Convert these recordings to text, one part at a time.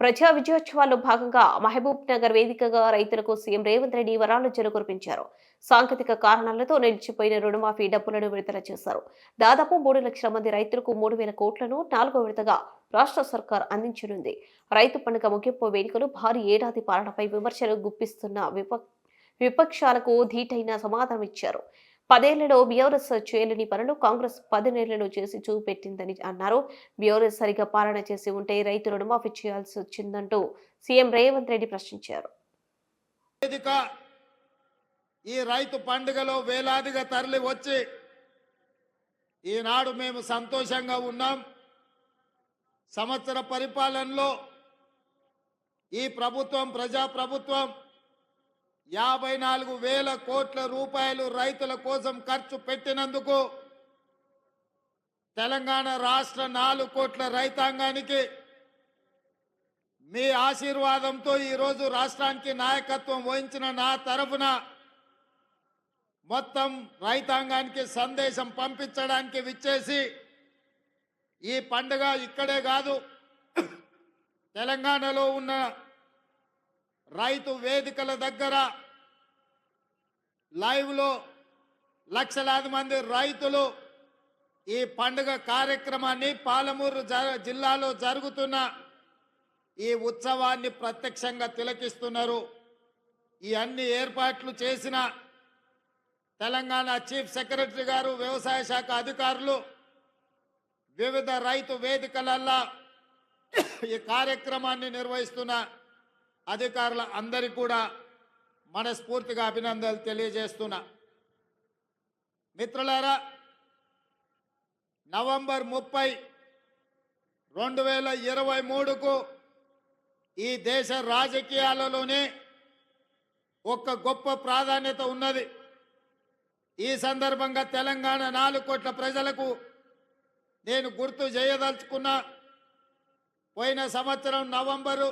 ప్రజా విజయోత్సవాల్లో భాగంగా మహబూబ్ నగర్ వేదికగా రైతులకు సీఎం రేవంత్ రెడ్డి వరాలు కురిపించారు. సాంకేతిక కారణాలతో నిలిచిపోయిన రుణమాఫీ డబ్బులను విడుదల చేశారు. దాదాపు 3 లక్షల మంది రైతులకు 3,000 కోట్లను 4వ విడతగా రాష్ట్ర సర్కార్ అందించనుంది. రైతు పండుగ ముగింపు వేడుకలు భారీ ఏడాది పాలనపై విమర్శలు గుప్పిస్తున్న విపక్షాలకు ధీటైన సమాధానం ఇచ్చారు. 10 ఏళ్లలో బీఆర్ఎస్ చేయలేని పనులు కాంగ్రెస్ 10 నెలల్లో చేసి చూపెట్టిందని అన్నారు. బీఆర్ఎస్ సరిగా పాలన చేసి ఉంటే రైతు రుణమాఫీ చేయాల్సి వచ్చిందంటూ సీఎం రేవంత్ రెడ్డి ప్రశ్నించారు. ఈ రైతు పండుగలో వేలాదిగా తరలి వచ్చి ఈనాడు మేము సంతోషంగా ఉన్నాం. సంవత్సర పరిపాలనలో ఈ ప్రభుత్వం ప్రజాప్రభుత్వం 54,000 కోట్ల రూపాయలు రైతుల కోసం ఖర్చు పెట్టినందుకు తెలంగాణ రాష్ట్ర 4 కోట్ల రైతాంగానికి మీ ఆశీర్వాదంతో ఈరోజు రాష్ట్రానికి నాయకత్వం వహించిన నా తరఫున మొత్తం రైతాంగానికి సందేశం పంపించడానికి విచ్చేసి ఈ పండుగ ఇక్కడే కాదు తెలంగాణలో ఉన్న రైతు వేదికల దగ్గర లైవ్లో లక్షలాది మంది రైతులు ఈ పండుగ కార్యక్రమాన్ని పాలమూరు జిల్లాలో జరుగుతున్న ఈ ఉత్సవాన్ని ప్రత్యక్షంగా తిలకిస్తున్నారు. ఈ అన్ని ఏర్పాట్లు చేసిన తెలంగాణ చీఫ్ సెక్రటరీ గారు, వ్యవసాయ శాఖ అధికారులు, వివిధ రైతు వేదికలల్లో ఈ కార్యక్రమాన్ని నిర్వహిస్తున్న అధికారుల అందరికీ కూడా మనస్ఫూర్తిగా అభినందనలు తెలియజేస్తున్నా. మిత్రులారా, నవంబర్ 30, 2023కు ఈ దేశ రాజకీయాలలోనే ఒక గొప్ప ప్రాధాన్యత ఉన్నది. ఈ సందర్భంగా తెలంగాణ 4 కోట్ల ప్రజలకు నేను గుర్తు చేయదలుచుకున్నా. పోయిన సంవత్సరం నవంబరు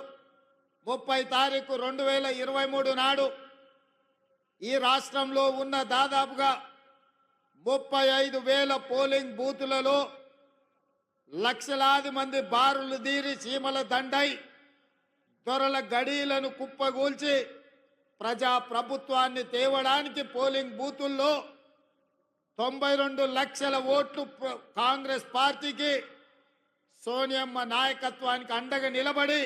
30 తారీఖు 2023 నాడు ఈ రాష్ట్రంలో ఉన్న దాదాపుగా 35,000 పోలింగ్ బూతులలో లక్షలాది మంది బారులు తీరి చీమల దండై దొరల గడీలను కుప్పగూల్చి ప్రజా ప్రభుత్వాన్ని తేవడానికి పోలింగ్ బూతుల్లో 92 లక్షల ఓట్లు కాంగ్రెస్ పార్టీకి, సోనియమ్మ నాయకత్వానికి అండగా నిలబడి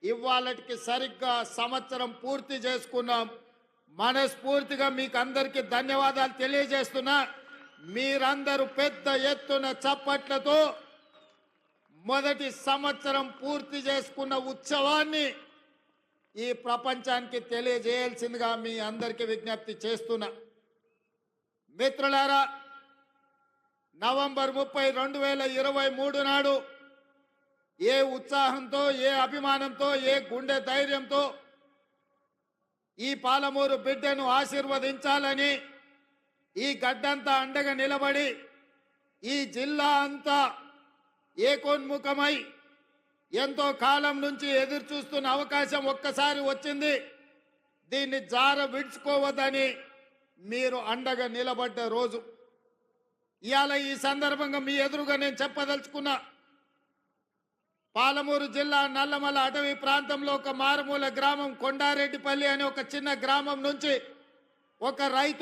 ఇవాళకి సరిగ్గా సంవత్సరం పూర్తి చేసుకున్నాం. మనస్ఫూర్తిగా మీకు అందరికీ ధన్యవాదాలు తెలియజేస్తున్నా. మీరందరూ పెద్ద ఎత్తున చప్పట్లతో మొదటి సంవత్సరం పూర్తి చేసుకున్న ఉత్సవాన్ని ఈ ప్రపంచానికి తెలియజేయాల్సిందిగా మీ అందరికీ విజ్ఞప్తి చేస్తున్నా. మిత్రులారా, నవంబర్ 30, 2023 నాడు ఏ ఉత్సాహంతో, ఏ అభిమానంతో, ఏ గుండె ధైర్యంతో ఈ పాలమూరు బిడ్డను ఆశీర్వదించాలని ఈ గడ్డంతా అండగా నిలబడి ఈ జిల్లా అంతా ఏకోన్ముఖమై ఎంతో కాలం నుంచి ఎదురు చూస్తున్న అవకాశం ఒక్కసారి వచ్చింది. దీన్ని జార విడుచుకోవద్దని మీరు అండగా నిలబడ్డ రోజు ఇవాళ. ఈ సందర్భంగా మీ ఎదురుగా నేను చెప్పదలుచుకున్నా. పాలమూరు జిల్లా నల్లమల అటవీ ప్రాంతంలో ఒక మారుమూల గ్రామం కొండారెడ్డిపల్లి అనే ఒక చిన్న గ్రామం నుంచి ఒక రైతు